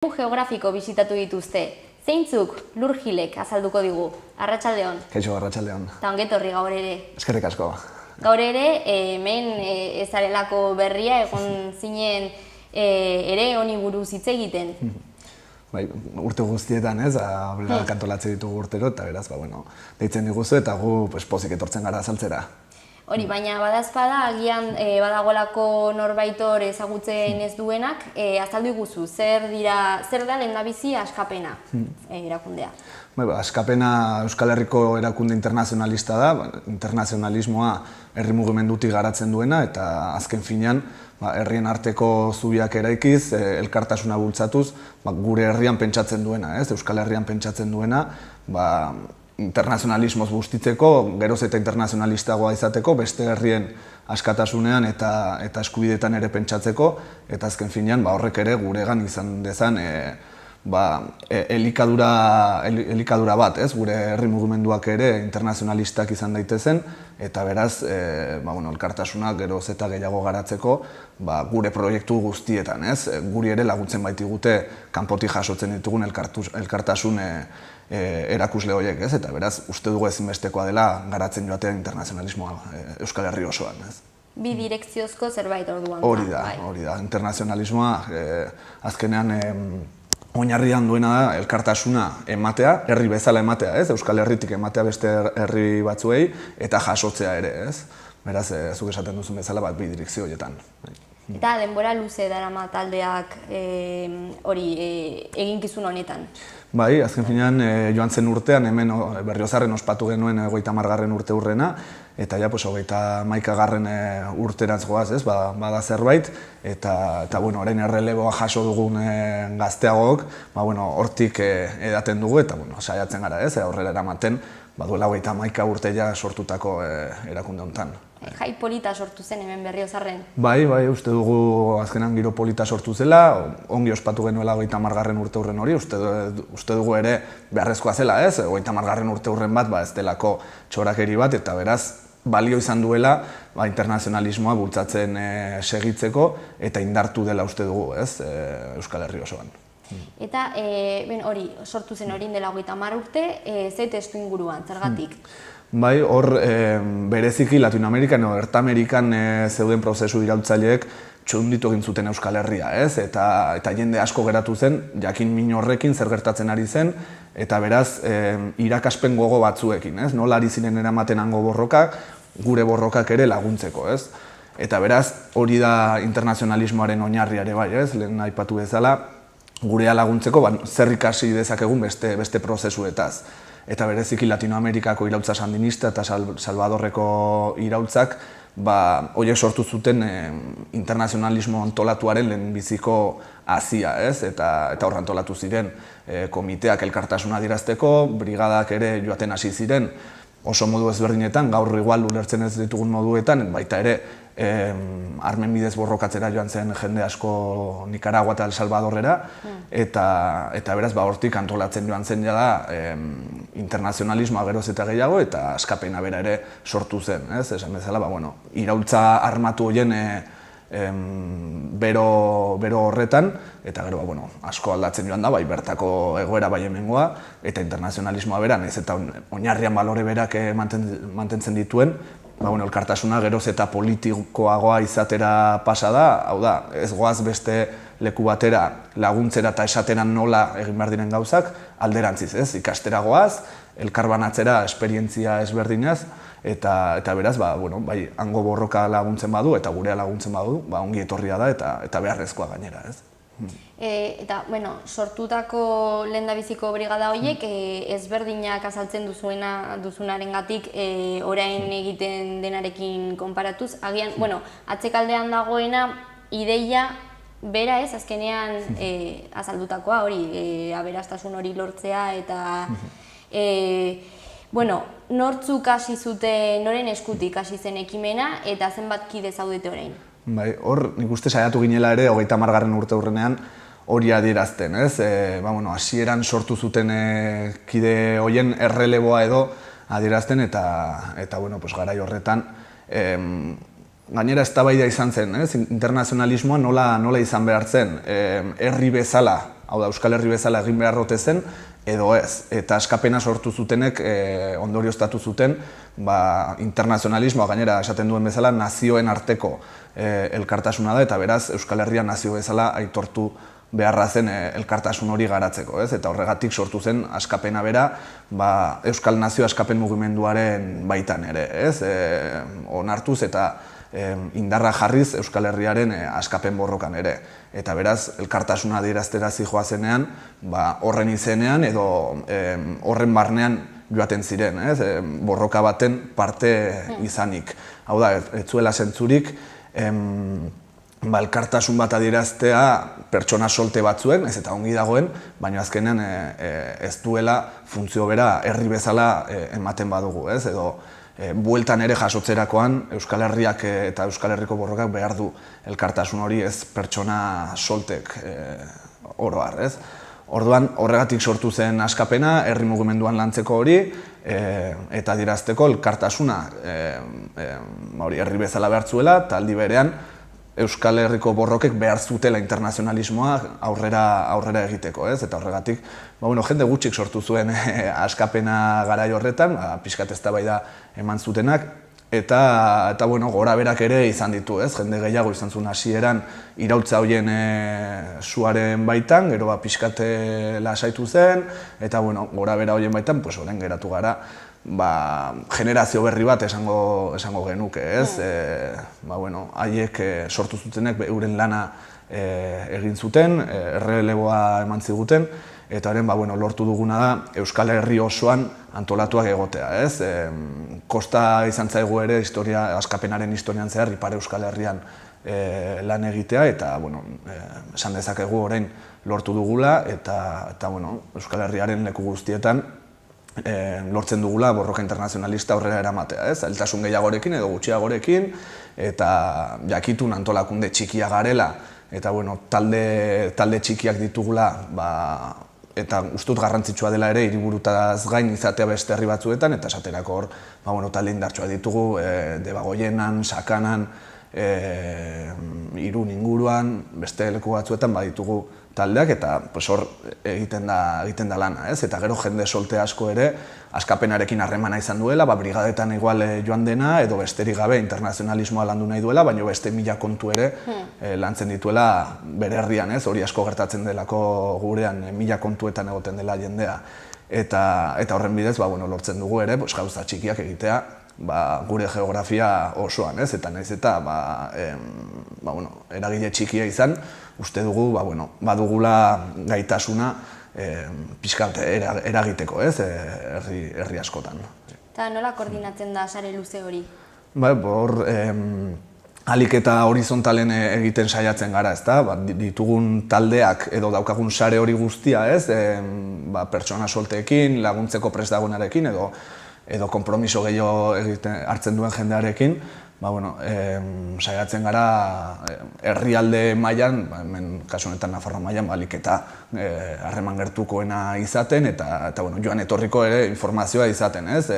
Geografiko bisitatu dituzte. Zeintzuk Lurgilek azalduko digu. Arratsaldeon. Kaixo, arratsaldeon. Ta ongetorri gaur ere. Eskerrik asko. Gaur ere, hemen ezarelako berria egon zinen ere honi buruz hitz egiten. Bai, urte guztietan, ez, aurrera kantolatze ditugu urtero, eta beraz, deitzen diguzu eta gu pozik etortzen gara azaltzera. Hori, baina badazpada, agian badagolako norbaitor ezagutzen ez duenak, azaldu iguzu, zer da lehendabizi Askapena erakundea? Askapena Euskal Herriko erakunde internazionalista da, internazionalismoa herri mugimendutik garatzen duena, eta azken finean, herrien arteko zubiak eraikiz, elkartasuna bultzatuz, gure herrian pentsatzen duena, Euskal Herrian pentsatzen duena, internazionalismoz bustitzeko, geroz eta internazionalistagoa izateko, beste herrien askatasunean eta eskubideetan ere pentsatzeko, eta azken finean horrek ere guregan izan dezan elikadura bat, gure herri mugimenduak ere internazionalistak izan daitezen, eta beraz, elkartasunak geroz eta gehiago garatzeko gure proiektu guztietan, guri ere laguntzen baitigute kanpotik jasotzen ditugun elkartasun erakusle horiek, eta beraz, uste dugu ezinbestekoa dela garatzen joatea internazionalismoa Euskal Herri osoan. Bi direkziozko zerbait orduan. Hori da, internazionalismoa azkenean oinarrian duena da elkartasuna ematea, herri bezala ematea, Euskal Herritik ematea beste herri batzuei, eta jasotzea ere, beraz, zuk esaten duzun bezala bi direkzio horietan. Eta denbora luze darama taldeak eginkizun honetan? Bai, azken finean joan zen urtean, hemen Berriozarren ospatu genuen 30. urte hurrena, eta ja, 31. urterantz goaz, bada zerbait, eta orain erreleboa jaso dugun gazteagok, hortik edaten dugu, eta saiatzen gara, aurrera eramaten, duela 31 urte ja sortutako erakunde honetan. Jai polita sortu zen hemen Berriozarren? Bai, uste dugu azkenan giro polita sortu zela, ongi ospatu genuela 30. urte hurren hori, uste dugu ere beharrezkoa zela, 30. urte hurren bat, ez delako txorakeri bat, eta beraz, balio izan duela internazionalismoa bultzatzen segitzeko, eta indartu dela uste dugu, Euskal Herri osoan. Eta hori, sortu zen hori dela 30 urte, ze testu inguruan, zergatik? Bai, hor bereziki Latinoamerikan edo Ertamerikan zeuden prozesu iraultzaileek txunditu egin zuten Euskal Herria, eta jende asko geratu zen, jakin min horrekin zer gertatzen ari zen, eta beraz irakaspen gogo batzuekin, nola ari ziren eramaten hango borrokak, gure borrokak ere laguntzeko, eta beraz hori da internazionalismoaren oinarria ere bai, lehen aipatu bezala, gurea laguntzeko zer ikasi dezakegun beste prozesuetaz. Eta bereziki Latinoamerikako iraultza sandinista eta Salvadorreko iraultzak horiek sortu zuten internazionalismo antolatuaren lehenbiziko hazia, eta hor antolatu ziren komiteak elkartasuna adierazteko, brigadak ere joaten hasi ziren oso modu ezberdinetan, gaur igual ulertzen ez ditugun moduetan, baita ere armen bidez borrokatzera joan zen jende asko Nicaragua eta El Salvadorrera, eta beraz hortik antolatzen joan zen jada internazionalismoa geroz eta gehiago, eta Askapena bera ere sortu zen, esan bezala, iraultza armatu horien bero horretan, eta gero asko aldatzen joan da, bai bertako egoera bai hemengoa, eta internazionalismoa bera, nahiz eta oinarrian balore berak mantentzen dituen, elkartasuna geroz eta politikoagoa izatera pasa da, hau da, ez goaz beste leku batera laguntzera eta esateran nola egin behar diren gauzak, alderantziz, ikastera goaz, elkarbanatzera esperientzia ezberdinaz, eta beraz, hango borroka laguntzen badu eta gurea laguntzen badu, ongi etorria da eta beharrezkoa gainera, Eta, sortutako lehendabiziko brigada horiek ezberdinak azaltzen duzunarengatik orain egiten denarekin konparatuz. Agian, atzekaldean dagoena ideia bera azkenean azaldutakoa hori, aberastasun hori lortzea eta nortzuk hasi zuten, noren eskutik hasi zen ekimena eta zenbat kide zaudete orain? Bai, hor nik uste saiatu ginela ere 30. urte hurrenean hori adierazten, hasieran sortu zuten kide horien erreleboa edo adierazten, eta garai horretan gainera eztabaida izan zen, internazionalismoa nola izan behar zen, herri bezala hau da, Euskal Herri bezala egin beharrote zen, edo ez. Eta askapena sortu zutenek ondorioztatu zuten internazionalismoa, gainera esaten duen bezala, nazioen arteko elkartasuna da, eta beraz Euskal Herria nazio bezala aitortu beharra zen elkartasun hori garatzeko, ez? Eta horregatik sortu zen askapena bera Euskal Nazio Askapen Mugimenduaren baitan ere, ez? Onartuz eta indarra jarriz Euskal Herriaren askapen borrokan ere. Eta beraz, elkartasuna adieraztera zihoazenean, horren izenean edo horren barnean joaten ziren, ez? Borroka baten parte izanik. Hau da, ez zuela zentzurik, elkartasun bat adieraztea pertsona solte batzuen, ez eta ongi dagoen, baina azkenean ez duela funtzio bera herri bezala ematen badugu, ez? Edo bueltan ere jasotzerakoan Euskal Herriak eta Euskal Herriko borrokak behar du elkartasun hori, ez pertsona soltek oro har, ez? Orduan, horregatik sortu zen askapena, herri mugimenduan lantzeko hori, eta adierazteko elkartasuna herri bezala behar zuela, eta aldi berean Euskal Herriko borrokek behar zutela internazionalismoa aurrera egiteko, ez? Eta horregatik, jende gutxik sortu zuen askapena garai horretan, pixkat eztabaida eman zutenak, eta gora berak ere izan ditu, ez? Jende gehiago izan zuen hasieran iraultza horien suaren baitan, gero pixkat lasaitu zen, eta gora bera horien baitan, orain geratu gara, generazio berri bat esango genuke, ez? Haiek sortu zutenek euren lana egin zuten, erreleboa eman ziguten, eta lortu duguna da Euskal Herri osoan antolatuak egotea, ez? Kosta izan zaigu ere askapenaren historian zehar Ipar Euskal Herrian lan egitea, eta esan dezakegu orain lortu dugula, eta Euskal Herriaren leku guztietan lortzen dugula borroka internazionalista aurrera eramatea, ez? Zailtasun gehiagorekin edo gutxiagorekin, eta jakitun antolakunde txikia garela, eta talde txikiak ditugula, eta ustut garrantzitsua dela ere hiriburutaz gain izatea beste herri batzuetan, eta esaterako hor talde indartsua ditugu Debagoienan, Sakanan, Irun inguruan, beste leku batzuetan baditugu taldeak, eta hor egiten da lana, ez? Eta gero jende solte asko ere askapenarekin harremana izan duela, brigadetan igual joan dena, edo besterik gabe internazionalismoa landu nahi duela, baina beste 1000 kontu ere lantzen dituela bere herrian, ez? Hori asko gertatzen delako gurean 1000 kontuetan egoten dela jendea. Eta horren bidez, lortzen dugu ere, gauza txikiak egitea, gure geografia osoan, ez? Eta nahiz eta eragile txikia izan, uste dugu badugula gaitasuna pixkat eragiteko, ez? Herri askotan. Eta nola koordinatzen da sare luze hori? Hor, ahalik eta horizontalen egiten saiatzen gara, ezta? Ditugun taldeak edo daukagun sare hori guztia, ez? Pertsona solteekin, laguntzeko prest dagoenarekin edo konpromiso gehiago hartzen duen jendearekin, saiatzen gara herrialde mailan, kasu honetan Nafarroa mailan, ahalik eta harreman gertukoena izaten, eta joan etorriko ere informazioa izaten, ez?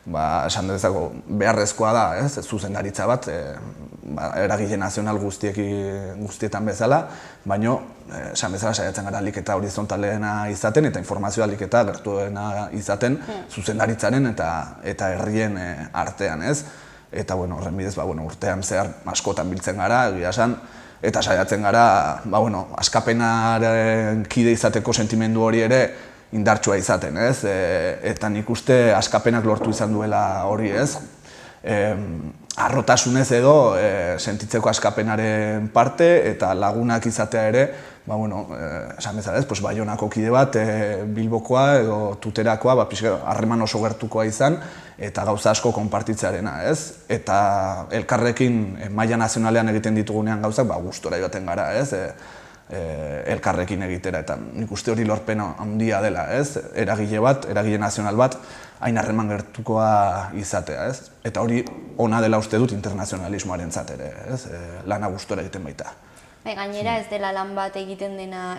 Esan dezako beharrezkoa da, ez? Zuzendaritza bat, eragile nazional guztietan bezala, baina esan bezala saiatzen gara ahalik eta horizontalena izaten, eta informazioa ahalik eta gertuena izaten zuzendaritzaren eta herrien artean, ez? Eta horren bidez, urtean zehar askotan biltzen gara, egia esan, eta saiatzen gara, askapenaren kide izateko sentimendu hori ere indartsua izaten, ez? Eta nik uste askapenak lortu izan duela hori, ez? Harrotasunez edo sentitzeko askapenaren parte eta lagunak izatea ere, esan bezala ez, Baionako kide bat, Bilbokoa edo Tuterakoa, harreman oso gertukoa izan, eta gauza asko konpartitzearena, ez? Eta elkarrekin maila nazionalean egiten ditugunean gauzak, gustora joaten gara, ez? Elkarrekin egitera, eta nik uste hori lorpena handia dela, ez? Eragile nazional bat, hain harreman gertukoa izatea, ez? Eta hori ona dela uste dut internazionalismoaren ere, ez? Lana gustora egiten baita. Gainera ez dela lan bat egiten dena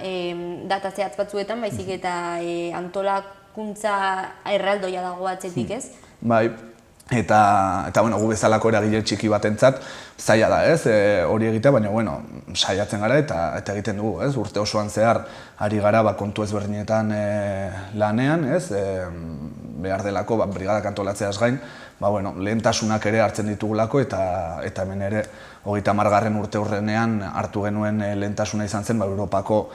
data zehatz batzuetan, baizik eta antolakuntza erraldoia dago atzetik, ez? Bai, Eta bueno, gu bezalako eragile txiki batentzat zaila da, ez? Hori egitea, baina bueno, saiatzen gara eta egiten dugu, ez? Urte osoan zehar ari gara kontu ezberdinetan lanean, ez? Behar delako brigadak antolatzeaz gain, bueno, lehentasunak ere hartzen ditugulako eta hemen ere 30. urte hurrenean hartu genuen lehentasuna izan zen Europako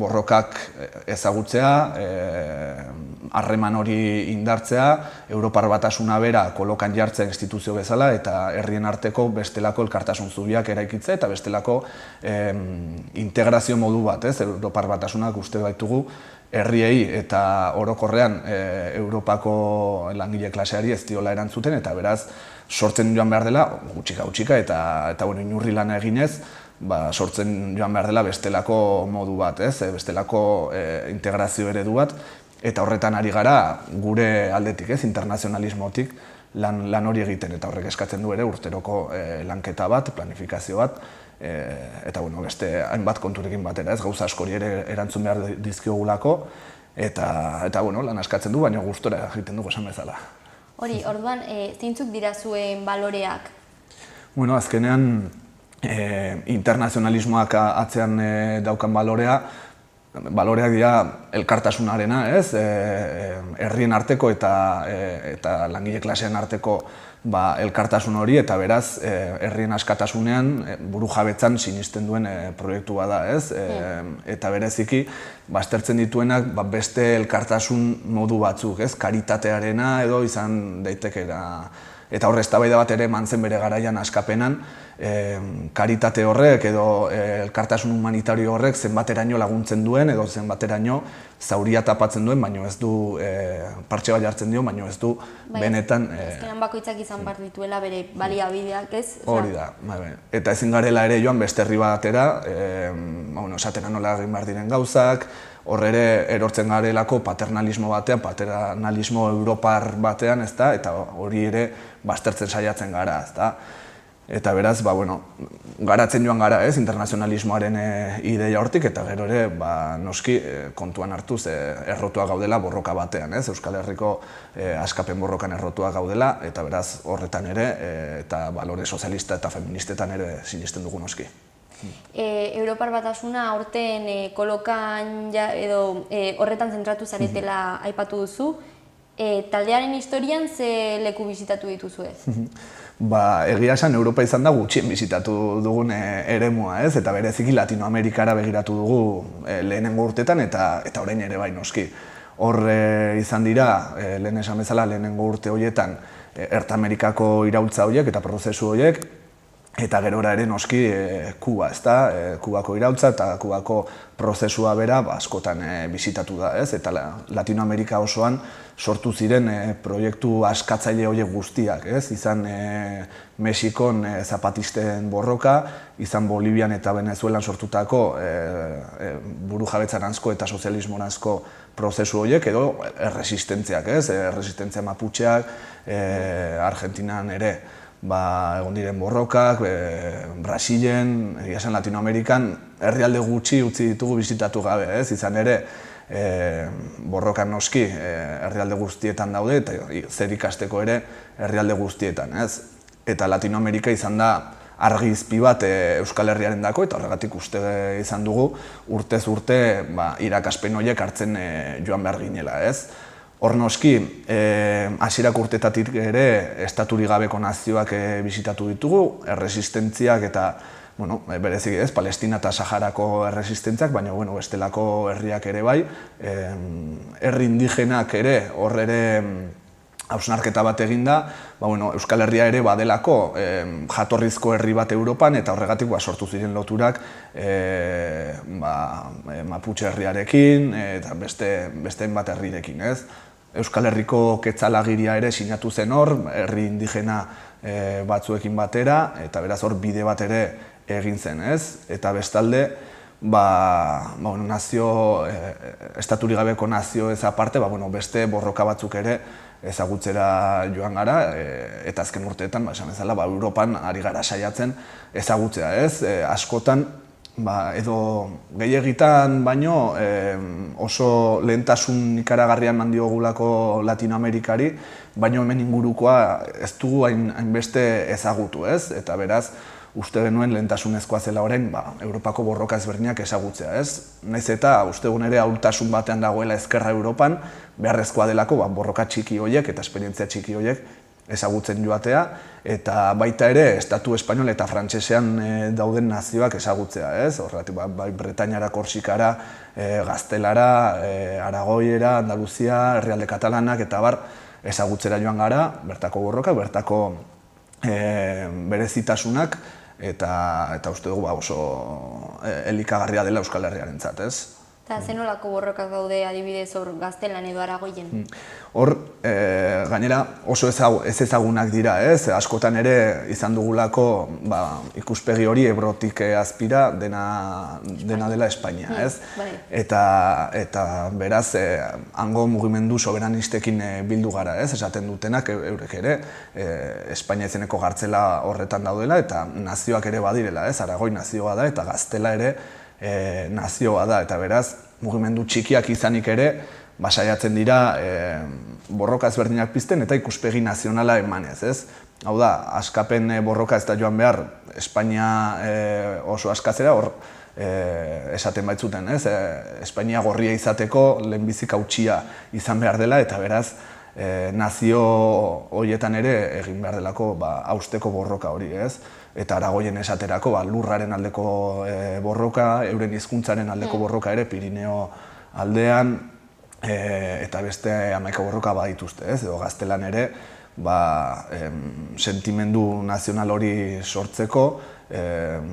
borrokak ezagutzea, harreman hori indartzea, Europar Batasuna bera kolokan jartzea instituzio bezala eta herrien arteko bestelako elkartasun zubiak eraikitzea eta bestelako integrazio modu bat, ez? Europar Batasunak uste baitugu herriei eta orokorrean Europako langile klaseari ez diola erantzuten eta beraz sortzen joan behar dela, gutxika eta inurri lana eginez, sortzen joan behar dela bestelako modu bat, bestelako integrazio eredu bat, eta horretan ari gara gure aldetik, internazionalismotik lan hori egiten, eta horrek eskatzen du ere urteroko lanketa bat, planifikazio bat, eta beste hainbat konturekin batera, gauza askori ere erantzun behar dizkiogulako, eta lan askatzen du, baina gustora egiten dugu esan bezala. Hori, orduan, zeintzuk dira zuen baloreak? Bueno, azkenean internazionalismoak atzean daukan baloreak dira elkartasunarena, ez? Herrien arteko eta langile klasean arteko elkartasun hori eta beraz herrien askatasunean burujabetzan sinisten duen proiektu bada, ez? Eta bereziki baztertzen dituenak beste elkartasun modu batzuk, ez? Karitatearena edo izan daitekeela. Eta horre eztabaida bat ere eman zen bere garaian askapenan, karitate horrek edo elkartasun humanitario horrek zenbateraino laguntzen duen edo zenbateraino zauria tapatzen duen, baina ez du partxe bat jartzen dio, baina ez du benetan... Azkenan bakoitzak izan behar dituela bere baliabideak, ez? Hori da, eta ezin garela ere joan beste herri batera, esatera nola egin behar diren gauzak, hor ere erortzen garelako paternalismo batean, paternalismo europar batean, eta hori ere baztertzen saiatzen gara, ezta? Eta beraz, garatzen joan gara, internazionalismoaren ideia hortik, eta gero ere, noski, kontuan hartuz, errotua gaudela borroka batean, Euskal Herriko askapen borrokan errotua gaudela, eta beraz, horretan ere, eta balore sozialista eta feministetan ere sinisten dugu noski. Europar Batasuna aurten kolokan edo horretan zentratu zaretela aipatu duzu, taldearen historian ze leku bisitatu dituzue? Egia esan Europa izan da gutxien bisitatu dugun eremua, eta bereziki Latinoamerikara begiratu dugu lehenengo urteetan eta orain ere bai noski. Hor izan dira, lehen esan bezala, lehenengo urte horietan Ertamerikako iraultza horiek eta prozesu horiek, eta gerora ere noski Kuba, ezta? Kubako iraultza eta Kubako prozesua bera askotan bisitatu da, ez? Eta Latinoamerika osoan sortu ziren proiektu askatzaile horiek guztiak, ez? Izan Mexikon zapatisten borroka, izan Bolivian eta Venezuelan sortutako burujabetzaranzko eta sozialismoranzko prozesu horiek edo erresistentziak, ez? Erresistentzia maputxeak, Argentinan ere egon diren borrokak, Brasilen, egia esan Latinoamerikan herrialde gutxi utzi ditugu bisitatu gabe, ez? Izan ere borrokan noski herrialde guztietan daude eta zer ikasteko ere herrialde guztietan, ez? Eta Latinoamerika izan da argi izpi bat Euskal Herriaren dako eta horregatik uste izan dugu urtez urte irakaspen horiek hartzen joan behar ginela, ez? Hor noski, hasierak urtetatik ere estaturik gabeko nazioak bisitatu ditugu, erresistentziak eta berezik ez, Palestina eta Saharako erresistentziak, baina bestelako herriak ere bai, herri indigenak ere hor ere hausnarketa bat eginda, Euskal Herria ere badelako jatorrizko herri bat Europan eta horregatik sortu ziren loturak Maputxe herriarekin eta beste bat herrirekin, ez? Euskal Herriko Quetzalagiria ere sinatu zen hor, herri indigena batzuekin batera, eta beraz hor bide bat ere egin zen, ez? Eta bestalde, estaturik gabeko nazio ez aparte, beste borroka batzuk ere ezagutzera joan gara, eta azken urteetan, esan bezala, Europan ari gara saiatzen ezagutzea, ez? Askotan, edo gehiegitan baino oso lehentasun ikaragarrian eman diogulako Latinoamerikari, baino hemen ingurukoa ez dugu hainbeste ezagutu, ez? Eta beraz, uste genuen lehentasunezkoa zela orain Europako borroka ezberdinak ezagutzea, ez? Naiz eta uste gu ere ahultasun batean dagoela ezkerra Europan, beharrezkoa delako borroka txiki horiek eta esperientzia txiki horiek ezagutzen joatea, eta baita ere Estatu Espainol eta Frantsesean dauden nazioak ezagutzea, ez? Horregatik, bai Bretainara, Korsikara, Gaztelara, Aragoiera, Andaluzia, herrialde katalanak eta bar ezagutzera joan gara, bertako borroka, bertako berezitasunak, eta uste dugu oso elikagarria dela Euskal Herriarentzat, ez? Eta zenolako borrokak daude adibidez hor Gaztelan edo Aragoien? Hor, gainera oso ez ezagunak dira, ez? Askotan ere izan dugulako ikuspegi hori Ebrotik azpira dena dela Espainia, ez? Eta beraz, hango mugimendu soberanistekin bildu gara, ez? Esaten dutenak eurek ere, Espainia izeneko gartzela horretan daudela eta nazioak ere badirela, ez? Aragoi nazioa da eta Gaztela ere nazioa da, eta beraz, mugimendu txikiak izanik ere, saiatzen dira borroka ezberdinak pizten eta ikuspegi nazionala emanez, ez? Hau da, askapen borroka ez da joan behar, Espainia oso askatzera, hor esaten baitzuten, ez? Espainia gorria izateko lehenbizik hautsia izan behar dela, eta beraz, nazio horietan ere egin behar delako hausteko borroka hori, ez? Eta Aragoien esaterako lurraren aldeko borroka, euren hizkuntzaren aldeko borroka ere Pirineo aldean, eta beste 11 borroka badituzte, ez? Edo Gaztelan ere, sentimendu nazional hori sortzeko,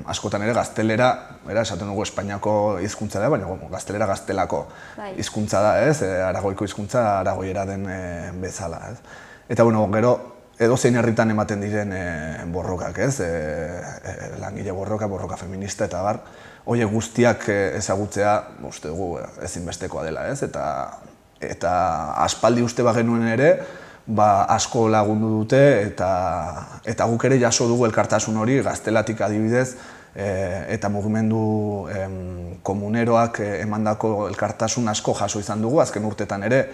askotan ere gaztelera, esaten dugu Espainiako hizkuntza da, baina gaztelera gaztelako hizkuntza da, ez? Aragoiko hizkuntza aragoiera den bezala, ez? Eta, gero, edozein herritan ematen diren borrokak, ez? Langile borroka feminista eta bar, horiek guztiak ezagutzea, uste dugu ezinbestekoa dela, ez? Eta aspaldi uste bagenuen ere, asko lagundu dute eta guk ere jaso dugu elkartasun hori Gaztelatik adibidez, eta mugimendu komuneroak emandako elkartasun asko jaso izan dugu, azken urtetan ere,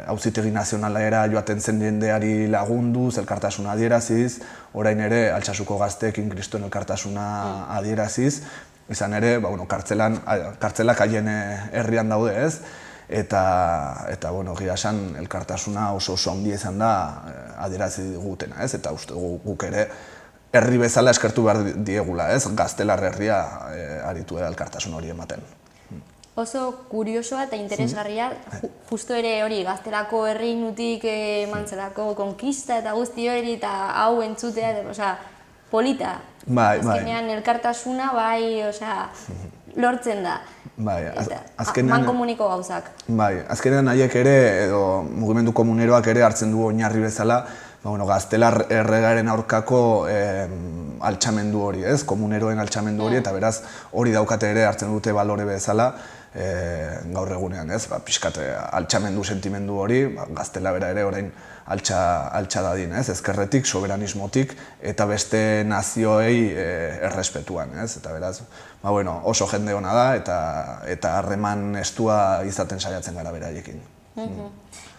Auzitegi Nazionalera joaten zen jendeari lagunduz, elkartasuna adieraziz, orain ere Altsasuko gazteekin Kristoen elkartasuna adieraziz, izan ere, kartzelak haien herrian daude, ez? Eta gira esan, elkartasuna oso handia izan da adierazi digutena, ez? Eta uste guk ere herri bezala eskertu behar diegula, ez? Gaztelar herria aritu elkartasun hori ematen. Oso kuriosoa eta interesgarria, justo ere hori Gaztelako herrinutik mantzelako konkista eta guzti hori eta hau entzutea, polita. Azkenean elkartasuna lortzen da. Mankomuniko gauzak. Azkenean haiek ere, edo mugimendu komuneroak ere hartzen du oinarri bezala, Gaztelar erregaren aurkako altxamendu hori, ez? Komuneroen altxamendu hori, eta beraz hori daukate ere hartzen dute balore bezala gaur egunean, ez? Pixkat altxamendu sentimendu hori, Gaztela bera ere orain altxa dadin, ez? Ezkerretik, soberanismotik eta beste nazioei errespetuan, ez? Eta beraz, oso jende ona da eta harreman estua izaten saiatzen gara beraiekin.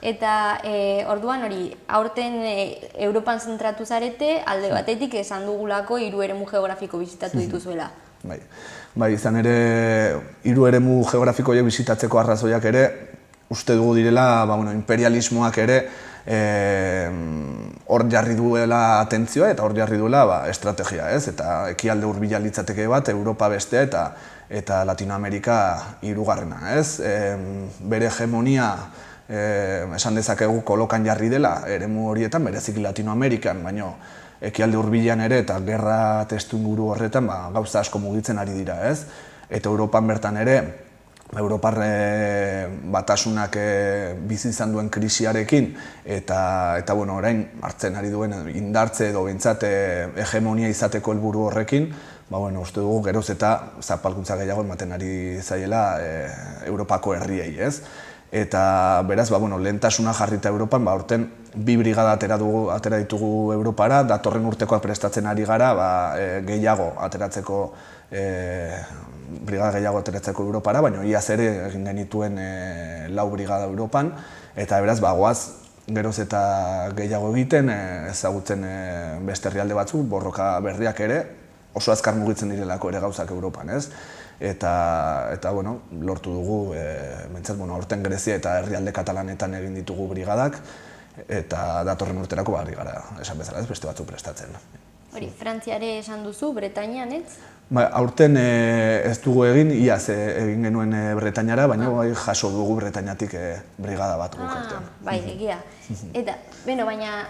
Eta orduan hori, aurten Europan zentratu zarete, alde batetik esan dugulako 3 eremu geografiko bisitatu dituzuela. Izan ere, 3 eremu geografiko horiek bisitatzeko arrazoiak ere, uste dugu direla, imperialismoak ere hor jarri duela atentzioa eta hor jarri duela estrategia, ez? Eta ekialde hurbila litzateke bat, Europa bestea eta Latinoamerika 3. ez? Bere hegemonia esan dezakegu kolokan jarri dela eremu horietan, bereziki Latinoamerikan, baina ekialde hurbilean ere eta gerra testuinguru horretan gauza asko mugitzen ari dira, ez? Eta Europan bertan ere, Europar batasunak bizi izan duen krisiarekin eta orain hartzen ari duen indartze edo behintzat hegemonia izateko helburu horrekin, uste dugu geroz eta zapalkuntza gehiago ematen ari zaiela Europako herriei, ez? Eta beraz, lehentasuna jarrita Europan, aurten bi brigada atera ditugu Europara, datorren urtekoak prestatzen ari gara, gehiago ateratzeko, brigada gehiago ateratzeko Europara, baina iaz ere egin genituen 4 brigada Europan, eta beraz, goaz, geroz eta gehiago egiten, ezagutzen beste herrialde batzuk, borroka berriak ere, oso azkar mugitzen direlako ere gauzak Europan, ez? Eta bueno, lortu dugu, aurten Grezia eta herrialde katalanetan egin ditugu brigadak, eta datorren urterako ari gara, esan bezala, ez beste batzuk prestatzen. Hori, Frantziare esan duzu, Bretainian, ez? Aurten ez dugu egin, iaz egin genuen Bretainara, baina jaso dugu Bretainatik brigada bat guk aurten. Bai, egia. Eta, baina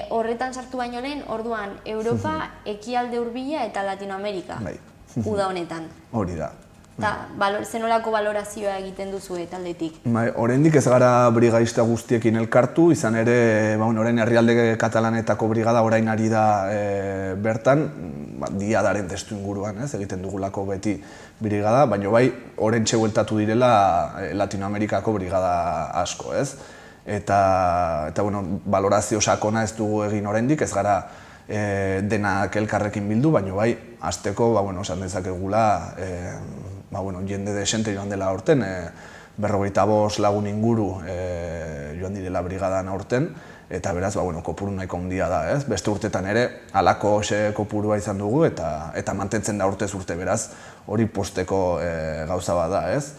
horretan sartu baino lehen, orduan, Europa, Ekialde Hurbila eta Latinoamerika, uda honetan. Hori da. Eta, zenolako balorazioa egiten duzu taldetik? Oraindik ez gara brigadista guztiekin elkartu, izan ere, orain herrialde katalanetako brigada orain ari da bertan, diadaren testu inguruan, egiten dugulako beti brigada, baina bai, oraintxe bueltatu direla Latinoamerikako brigada asko, ez? Eta, balorazio sakona ez dugu egin oraindik, ez gara denak elkarrekin bildu, baina bai, hasteko, esan dezakegula, jende desente joan dela aurten, 45 lagun inguru joan direla brigadan aurten, eta beraz, kopuru nahiko handia da, ez? Beste urtetan ere, halako kopurua izan dugu, eta mantentzen da urtez urte, beraz, hori posteko gauza bat da, ez?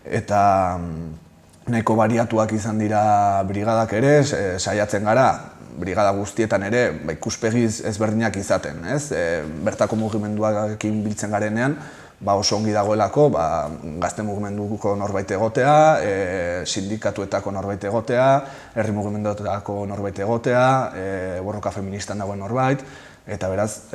Eta nahiko bariatuak izan dira brigadak ere, saiatzen gara, brigada guztietan ere, ikuspegiz ezberdinak izaten, ez? Bertako mugimenduarekin biltzen garenean, oso ongi dagoelako, gazte mugimenduko norbait egotea, sindikatuetako norbait egotea, herri mugimenduetako norbait egotea, borroka feministan dagoen norbait, eta beraz,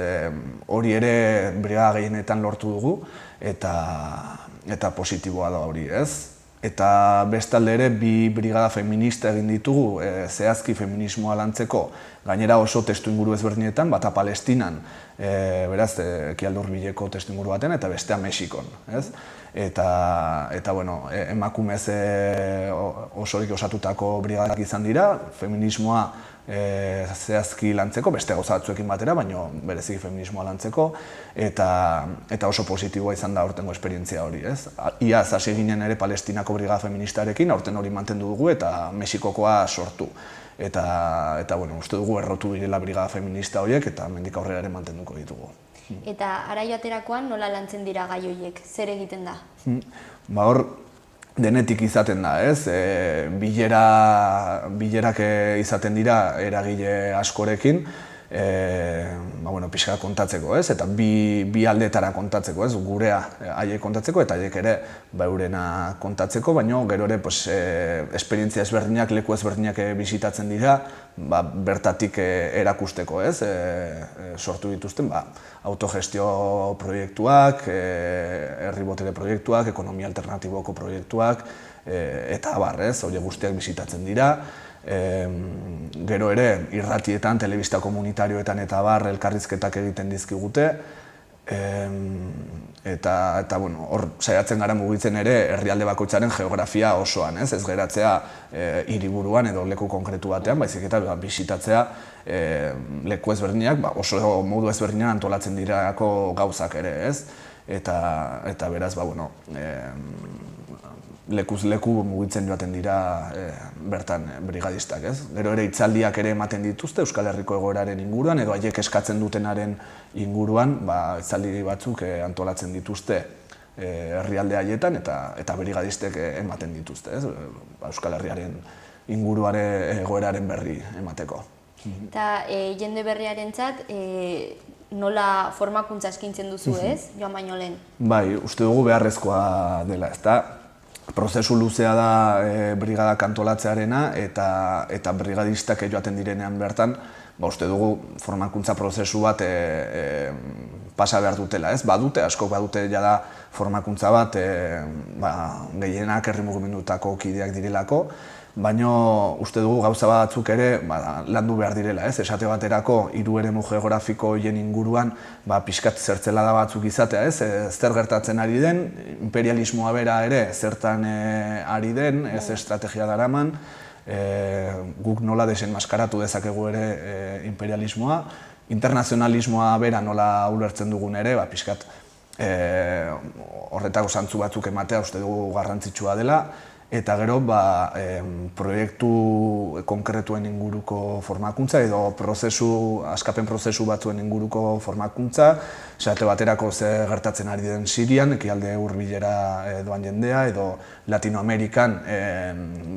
hori ere brigada gehienetan lortu dugu, eta positiboa da hori, ez? Eta bestalde ere, bi brigada feminista egin ditugu, zehazki feminismoa lantzeko, gainera oso testu inguru ezberdinetan, bata Palestinan, beraz, Ekialde Hurbileko testu inguru baten, eta bestea Mexikon, ez? Eta, emakumez osorik osatutako brigadak izan dira, feminismoa zehazki lantzeko, beste gauza batzuekin batera, baina bereziki feminismoa lantzeko, eta oso positiboa izan da aurtengo esperientzia hori, ez? Iaz hasi ginen ere Palestinako brigada feministarekin, aurten hori mantendu dugu eta Mexikokoa sortu. Eta uste dugu errotu direla brigada feminista horiek eta hemendik aurrera ere mantenduko ditugu. Eta ara joaterakoan nola lantzen dira gai horiek? Zer egiten da? Hor, denetik izaten da, ez? Bilerak izaten dira eragile askorekin, pixka kontatzeko, ez? Eta bi aldeetara kontatzeko, ez? Gurea haiek kontatzeko eta haiek ere eurena kontatzeko, baina gero ere esperientzia ezberdinak, leku ezberdinak bisitatzen dira, bertatik erakusteko, ez? Sortu dituzten, autogestio proiektuak, herri botere proiektuak, ekonomia alternatiboko proiektuak, eta abar, ez? Horiek guztiak bisitatzen dira. Gero ere, irratietan, telebista komunitarioetan eta abar elkarrizketak egiten dizkigute. Eta hor saiatzen gara mugitzen ere herrialde bakoitzaren geografia osoan, ez geratzea hiriburuan edo leku konkretu batean, baizik eta bisitatzea leku ezberdinak, oso modu ezberdinan antolatzen dirako gauzak ere, ez? Eta beraz, lekuz leku mugitzen joaten dira bertan brigadistak, ez? Gero ere hitzaldiak ere ematen dituzte Euskal Herriko egoeraren inguruan, edo haiek eskatzen dutenaren inguruan, hitzaldi batzuk antolatzen dituzte herrialde haietan eta brigadistek ematen dituzte, ez? Euskal Herriaren inguruaren egoeraren berri emateko. Eta jende berriarentzat nola formakuntza eskaintzen duzu, ez? Joan baino lehen. Bai, uste dugu beharrezkoa dela, ezta? Prozesu luzea da brigadak antolatzearena eta brigadistak joaten direnean bertan, uste dugu formakuntza prozesu bat pasa behar dutela, ez? Badute, askok badute jada formakuntza bat, gehienak herri mugimendutako kideak direlako, baina uste dugu gauza batzuk ere landu behar direla, ez? Esate baterako, hiru eremu geografiko horien inguruan pixkat zertzelada batzuk izatea, ez? Zer gertatzen ari den, imperialismoa bera ere zertan ari den, ez estrategia daraman, guk nola desenmaskaratu dezakegu ere imperialismoa, internazionalismoa bera nola ulertzen dugun ere, pixkat horretako zantzu batzuk ematea uste dugu garrantzitsua dela, eta gero proiektu konkretuen inguruko formakuntza edo askapen prozesu batzuen inguruko formakuntza, esate baterako ze gertatzen ari den Sirian, ekialde hurbilera doan jendea, edo Latinoamerikan,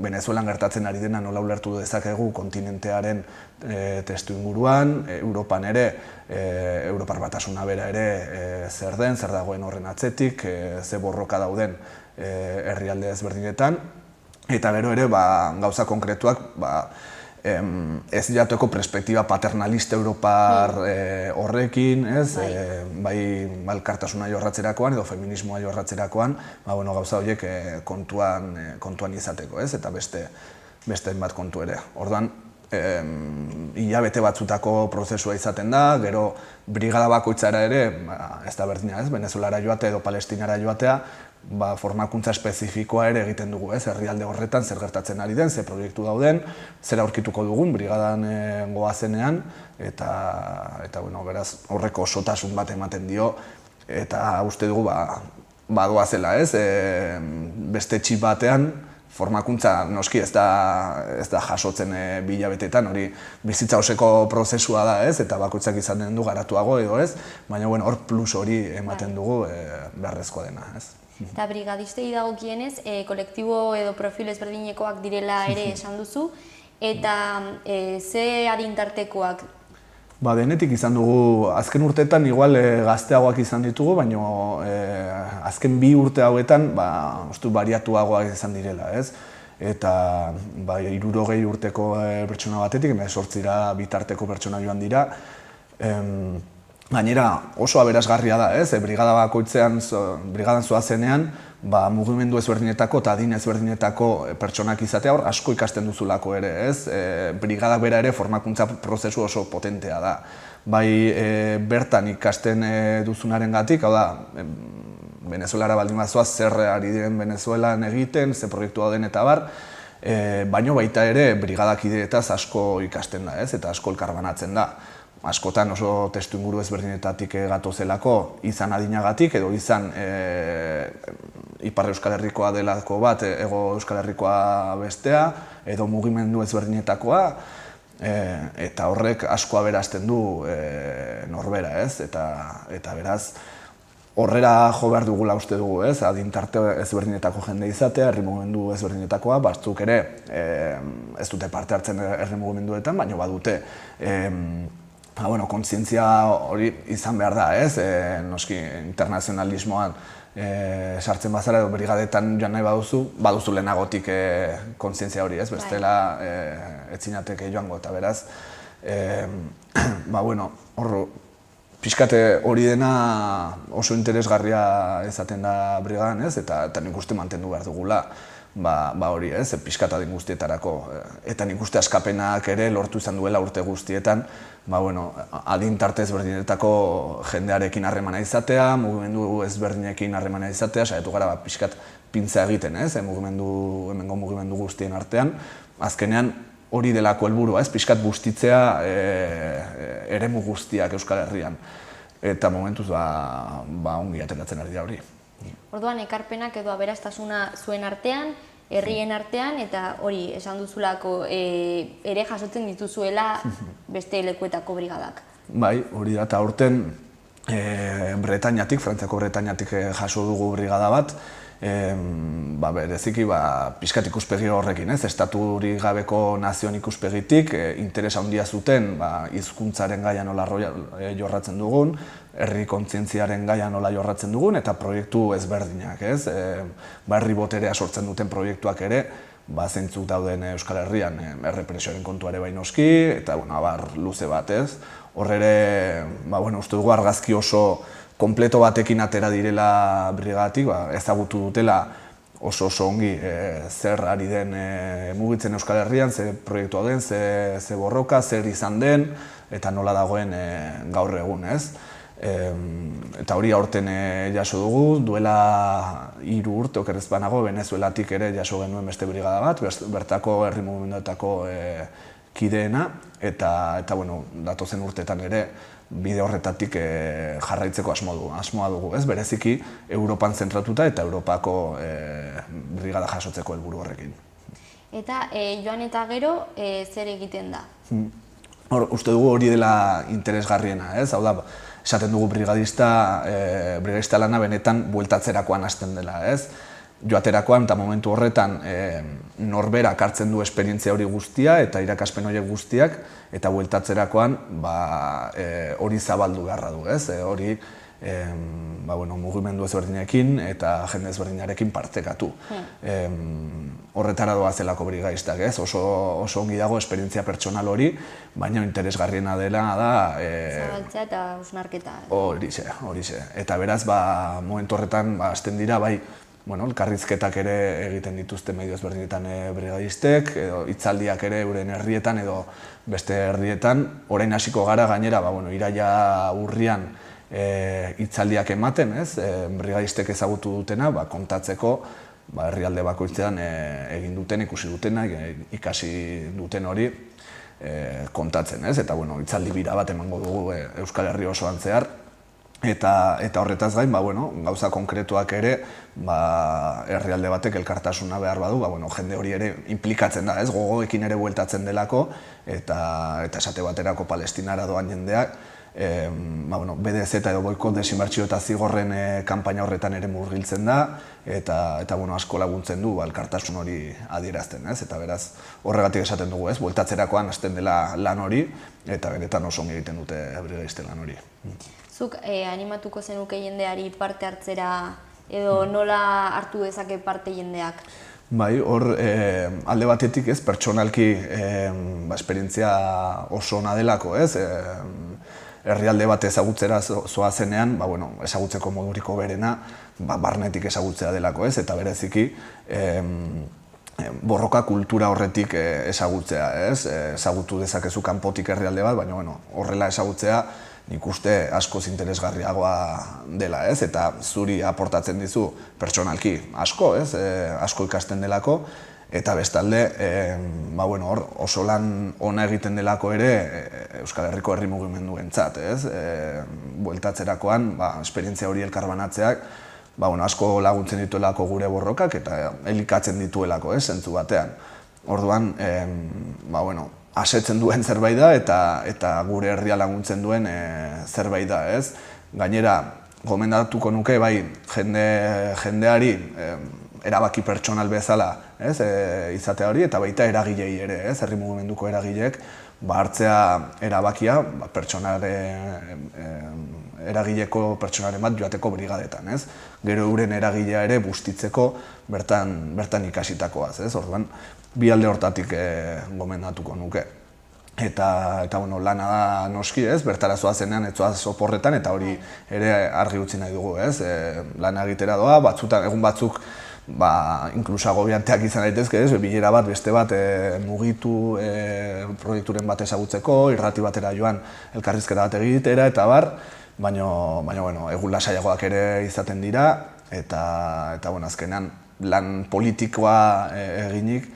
Venezuelan gertatzen ari dena nola ulertu dezakegu kontinentearen testu inguruan, Europan ere, Europar Batasuna bera ere zer den, zer dagoen horren atzetik, ze borroka dauden herrialde ezberdinetan, eta gero ere gauza konkretuak ez jatueko perspektiba paternalista europar horrekin, bai elkartasuna jorratzerakoan edo feminismoa jorratzerakoan, gauza horiek kontuan izateko, eta beste hainbat kontu ere. Orduan, hilabete batzutako prozesua izaten da, gero brigada bakoitzara ere, ez da berdina, Venezuelara joatea edo Palestinara joatea, formakuntza espezifikoa ere egiten dugu, herrialde horretan zer gertatzen ari den, ze proiektu dauden, zer aurkituko dugun brigadan goazenean, eta beraz horreko osotasun bat ematen dio, eta uste dugu badoazela, beste txip batean, formakuntza noski ez da jasotzen bi hilabetetan, hori bizitza oseko prozesua da, eta bakoitzak izaten du garatuago edo ez, baina hor plus hori ematen dugu beharrezkoa dena. Eta brigadistei dagokienez, kolektibo edo profil ezberdinekoak direla ere esan duzu, eta ze adintartekoak? Denetik izan dugu, azken urteetan igual gazteagoak izan ditugu, baina azken 2 urte hauetan bariatuagoak izan direla, ez? Eta 60 urteko pertsona batetik, 18 bitarteko pertsona joan dira. Gainera oso aberasgarria da, brigada brigadan zoazenean, mugimendu ezberdinetako eta adin ezberdinetako pertsonak izatea hor asko ikasten duzulako ere, brigadak bera ere formakuntza prozesu oso potentea da. Bai bertan ikasten duzunaren gatik, hau da, Venezuelara baldin bazoaz zer ari diren Venezuelan egiten, ze proiektu dauden eta bar, baino baita ere brigadak ideetaz asko ikasten da, eta asko elkarbanatzen da. Askotan oso testu inguru ezberdinetatik gatozelako, izan adinagatik edo izan Ipar Euskal Herrikoa delako bat, Hego Euskal Herrikoa bestea, edo mugimendu ezberdinetakoa, eta horrek asko aberazten du norbera, eta beraz horrera jo behar dugula uste dugu, adintarte ezberdinetako jende izatea, herri mugimendu ezberdinetakoa, batzuk ere ez dute parte hartzen herri mugimenduetan, baina badute kontzientzia hori izan behar da, noski internazionalismoan sartzen bazara edo brigadetan joan nahi baduzu lehenagotik kontzientzia hori, bestela etzinateke joango, eta beraz, pixkate hori dena oso interesgarria izaten da brigadan, eta nik uste mantendu behar dugula hori, pixkat adin guztietarako. Eta nik uste askapenak ere lortu izan duela urte guztietan, adin tarte ezberdinetako jendearekin harremana izatea, mugimendu ezberdinekin harremana izatea, saiatu gara pixkat pintza egiten, hemengo mugimendu guztien artean. Azkenean hori delako helburua, pixkat bustitzea eremu guztiak Euskal Herrian. Eta momentuz ongi ateratzen ari da hori. Orduan, ekarpenak edo aberastasuna zuen artean, herrien artean, eta hori esan duzulako ere jasotzen dituzuela beste lekuetako brigadak. Bai, hori da, eta aurten Bretañatik, Frantziako Bretañatik jaso dugu brigada bat, bereziki pixkat ikuspegi horrekin, estaturik gabeko nazioen ikuspegitik, interes handia zuten hizkuntzaren gaia nola jorratzen dugun, herri kontzientziaren gaia nola jorratzen dugun, eta proiektu ezberdinak, herri boterea sortzen duten proiektuak ere, zeintzuk dauden Euskal Herrian, errepresioaren kontuare bainoski, eta luze bat, hor ere, uste dugu argazki oso kompleto batekin atera direla brigatik, ezagutu dutela oso ongi zer ari den mugitzen Euskal Herrian, ze proiektua den, ze borroka, zer izan den, eta nola dagoen gaur egun, Eta hori aurten jaso dugu, duela 3 urte oker ez banago, Venezuelatik ere jaso genuen beste brigada bat, bertako herri mugimenduetako kideena, eta datozen urteetan ere bide horretatik jarraitzeko asmoa dugu, ez? Bereziki Europan zentratuta eta Europako brigada jasotzeko helburu horrekin. Eta joan eta gero zer egiten da? Uste dugu hori dela interesgarriena, ez? Hau da, esaten dugu brigadista lana benetan bueltatzerakoan hasten dela, ez? Joaterakoan eta momentu horretan norberak hartzen du esperientzia hori guztia eta irakaspen horiek guztiak, eta bueltatzerakoan hori zabaldu beharra du, ez? Hori mugimendu ezberdinekin eta jende ezberdinarekin partekatu. Horretara doazelako brigadistak, ez? Oso ongi dago esperientzia pertsonal hori, baina interesgarriena dela da... Zabaltzea eta hausnarketa. Horixe. Eta beraz, momentu horretan hasten dira, elkarrizketak ere egiten dituzte medio ezberdinetan brigadistek, hitzaldiak ere euren herrietan edo beste herrietan. Orain hasiko gara gainera, iraila urrian hitzaldiak ematen, brigadistek ezagutu dutena, kontatzeko herrialde bakoitzean egin duten, ikusi dutena, ikasi duten hori kontatzen, eta hitzaldi bira bat emango dugu Euskal Herri osoan zehar. Eta horretaz gain, gauza konkretuak ere, herrialde batek elkartasuna behar badu, jende hori ere implikatzen da, gogoekin ere bueltatzen delako, eta esate baterako Palestinara doan jendeak, BDZ edo boikot desinbertsio eta zigorren kanpaina horretan ere murgiltzen da, eta asko laguntzen du elkartasun hori adierazten, eta beraz horregatik esaten dugu, bueltatzerakoan hasten dela lan hori, eta benetan oso ongi egiten dute brigadisten lan hori. Zuk animatuko zenuke jendeari parte hartzera edo nola hartu dezake parte jendeak? Bai, hor alde batetik pertsonalki esperientzia oso ona delako, herrialde bat ezagutzera zoazenean, ezagutzeko moduriko berena, barnetik ezagutzea delako, eta bereziki borroka kultura horretik ezagutzea, ezagutu dezakezu kanpotik herrialde bat, baina horrela ezagutzea nik uste askoz interesgarriagoa dela, eta zuri aportatzen dizu pertsonalki asko, asko ikasten delako, eta bestalde, hor oso lan ona egiten delako ere Euskal Herriko herri mugimenduentzat, bueltatzerakoan, esperientzia hori elkarbanatzeak, asko laguntzen dituelako gure borrokak eta elikatzen dituelako, zentzu batean. Orduan, asetzen duen zerbait da eta gure herria laguntzen duen zerbait da, Gainera, gomendatuko nuke, jendeari erabaki pertsonal bezala izatea hori, eta baita eragilei ere, herri mugimenduko eragileek hartzea erabakia eragileko pertsonaren bat joateko brigadetan, Gero euren eragilea ere bustitzeko bertan ikasitakoaz, Orduan, bi alde hortatik gomendatuko nuke. Eta lana da noski, bertara zoazenean ez zoaz oporretan, eta hori ere argi utzi nahi dugu, lana egitera doa, egun batzuk inkluso agobianteak izan daitezke, bilera bat, beste bat mugitu proiekturen bat ezagutzeko, irrati batera joan elkarrizketa bat egitera, eta bar, baina egun lasaiagoak ere izaten dira, eta azkenean lan politikoa eginik,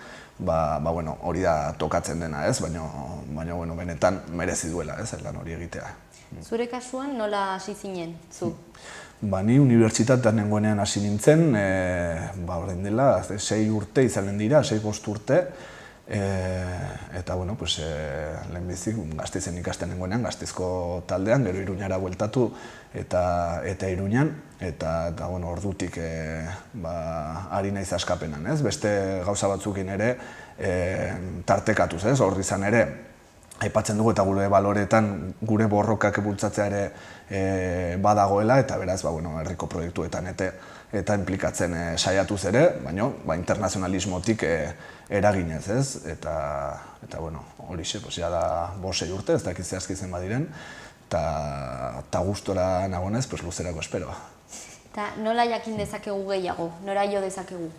hori da tokatzen dena, baina benetan merezi duela lan hori egitea. Zure kasuan nola hasi zinen, zu? Ni unibertsitatean nengoenean hasi nintzen, orain dela 6 urte izanen dira, 6-5 urte, eta lehenbizik Gasteizen ikasten nengoenean, Gasteizko taldean, gero Iruñara bueltatu eta Iruñan, eta ordutik ari naiz askapenan, beste gauza batzukin ere tartekatuz, hor izan ere, aipatzen dugu eta gure baloretan gure borrokak bultzatzea ere badagoela, eta beraz herriko proiektuetan eta implikatzen saiatuz ere, baina internazionalismotik eraginez, eta horixe, da 5-6 urte, ez dakit zehazki zen badiren, eta gustora nagonez, luzerako esperoa. Eta nola jakin dezakegu gehiago, nora jo dezakegu?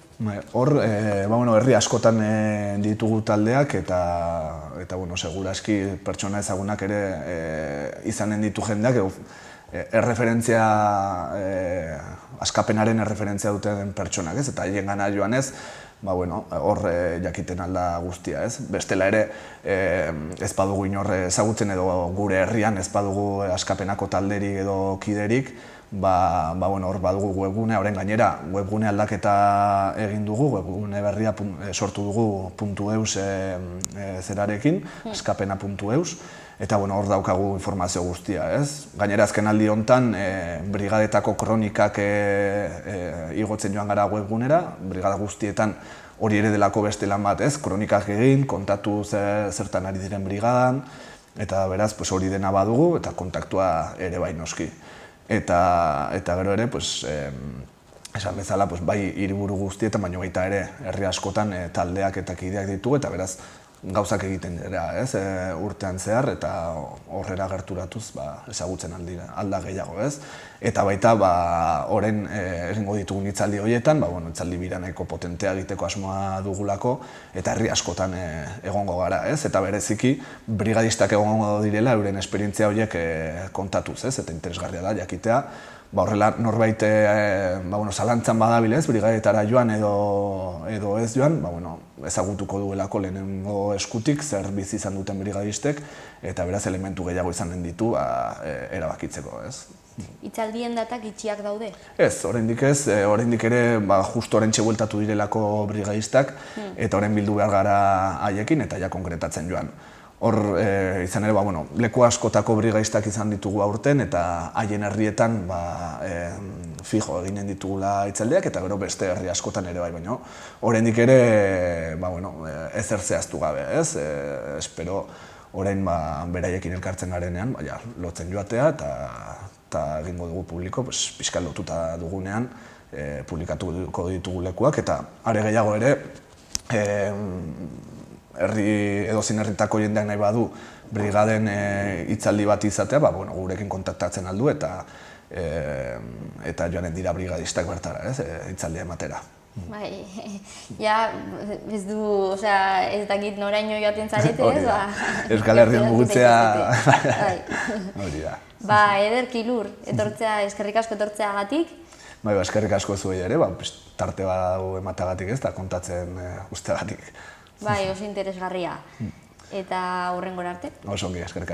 Hor, herri askotan ditugu taldeak, eta seguraski pertsona ezagunak ere izanen ditu jendeak, erreferentzia, askapenaren erreferentzia duten pertsonak, ez? Eta haien gana joan ez, hor jakiten alda guztia, ez? Bestela ere, ez badugu inor ezagutzen edo gure herrian ez badugu askapenako talderik edo kiderik, hor badugu webgunea, orain gainera webgune aldaketa egin dugu, webgune berria sortu dugu .eus zerarekin, askapena.eus, eta hor daukagu informazio guztia, ez? Gainera azken aldi honetan, brigadetako kronikak igotzen joan gara webgunera, brigada guztietan hori ere delako beste lan bat, ez? Kronikak egin, kontatu zertan ari diren brigadan, eta beraz hori dena badugu eta kontaktua ere bai noski. Eta gero ere, esan bezala, bai hiriburu guztietan, baina baita ere herri askotan taldeak eta kideak ditugu, eta beraz gauzak egiten dira, ez, urtean zehar, eta horrera gerturatuz ezagutzen alda gehiago, ez. Eta baita, orain egingo ditugun hitzaldi horietan, hitzaldi bira nahiko potentea egiteko asmoa dugulako, eta herri askotan egongo gara, ez. Eta bereziki, brigadistak egongo direla, euren esperientzia horiek kontatuz, ez, eta interesgarria da jakitea. Horrela norbait zalantzan badabil, ez, brigadetara joan edo ez joan, ezagutuko duelako lehenengo eskutik zer bizi izan duten brigadistek, eta beraz elementu gehiago izanen ditu erabakitzeko, ez. Hitzaldien datak itxiak daude? Ez, oraindik ez, oraindik ere justu oraintxe bueltatu direlako brigadistak, eta orain bildu behar gara haiekin eta ja konkretatzen joan. Hor, izan ere, leku askotako brigadistak izan ditugu aurten, eta haien herrietan fijo eginen ditugula hitzaldiak, eta gero beste herri askotan ere bai, baina oraindik ere ezer zehaztu gabe, ez? Espero orain beraiekin elkartzen garenean, lotzen joatea, eta egingo dugu publiko, pixka lotuta dugunean, publikatuko ditugu lekuak, eta are gehiago ere, edozein herritako jendeak nahi badu brigaden hitzaldi bat izatea, gurekin kontaktatzen aldu eta joanen dira brigadistak bertara, hitzaldia ematera. Bai, ez du, ez dakit noraino joaten zarete, ez? Euskal Herrian mugutzea hori da. Ederki Lur, eskerrik asko etortzeagatik. Eskerrik asko zuei ere, tarte bat emateagatik ez, eta kontatzen usteagatik. Oso interesgarria. Eta hurrengora arte. Oso ongi, eskerrik asko.